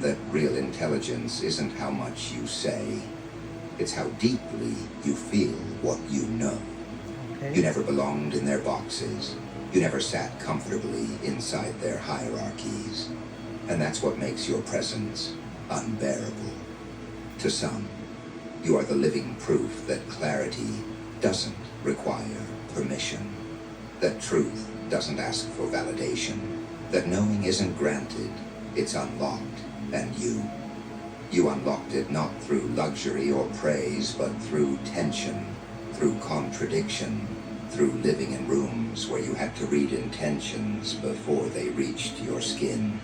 learn that real intelligence isn't how much you say. It's how deeply you feel what you know. Okay. You never belonged in their boxes. You never sat comfortably inside their hierarchies. And that's what makes your presence unbearable. To some, you are the living proof that clarity doesn't require permission, that truth doesn't ask for validation, that knowing isn't granted, it's unlocked, and you unlocked it not through luxury or praise, but through tension, through contradiction, through living in rooms where you had to read intentions before they reached your skin.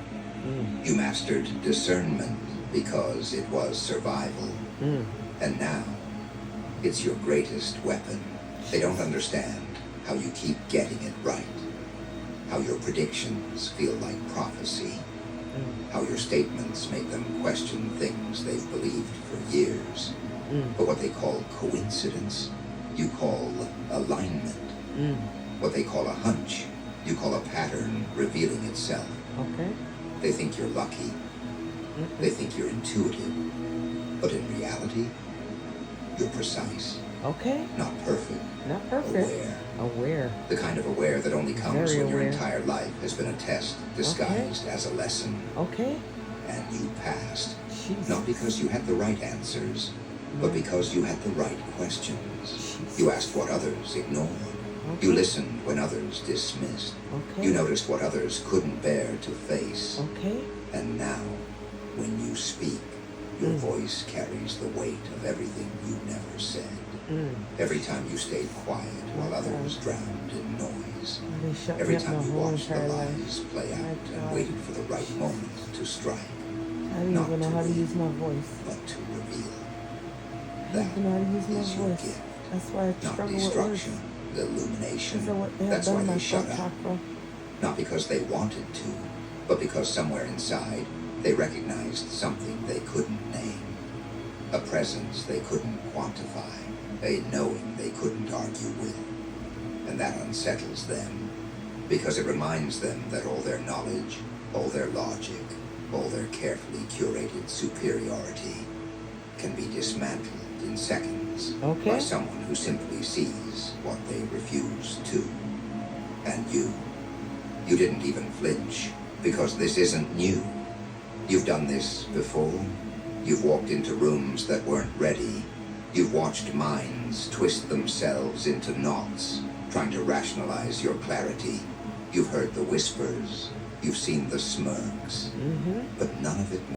You mastered discernment because it was survival. And now, it's your greatest weapon. They don't understand how you keep getting it right, how your predictions feel like prophecy, how your statements make them question things they've believed for years. But what they call coincidence, you call alignment. What they call a hunch, you call a pattern revealing itself. Okay. They think you're lucky. They think you're intuitive. But in reality, you're precise. Okay. Not perfect. Not perfect. Aware. Aware. The kind of aware that only comes Very when your aware. entire life has been a test disguised as a lesson. Okay. And you passed. Jesus. Not because you had the right answers, but because you had the right questions. Jesus. You asked what others ignored. Okay. You listened when others dismissed. Okay. You noticed what others couldn't bear to face. Okay. And now, when you speak, your voice carries the weight of everything you never said. Every time you stayed quiet while others drowned in noise. They shut me Every up my time you whole watched the entire lies life. play out My and God. waited for the right moment to strike, I don't not even know to how to lead, use my voice. but to reveal. I don't That even know how to use my is your voice. gift. That's why I Not struggle with words. destruction, illumination. Because of what they have That's done why to my they shut throat up. chakra. Not because they wanted to, but because somewhere inside they recognized something they couldn't name. A presence they couldn't quantify. A knowing they couldn't argue with. And that unsettles them, because it reminds them that all their knowledge, all their logic, all their carefully curated superiority can be dismantled in seconds Okay. by someone who simply sees what they refuse to. And you didn't even flinch, because this isn't new. You've done this before. You've walked into rooms that weren't ready. You've watched minds twist themselves into knots, trying to rationalize your clarity. You've heard the whispers. You've seen the smirks. But none of it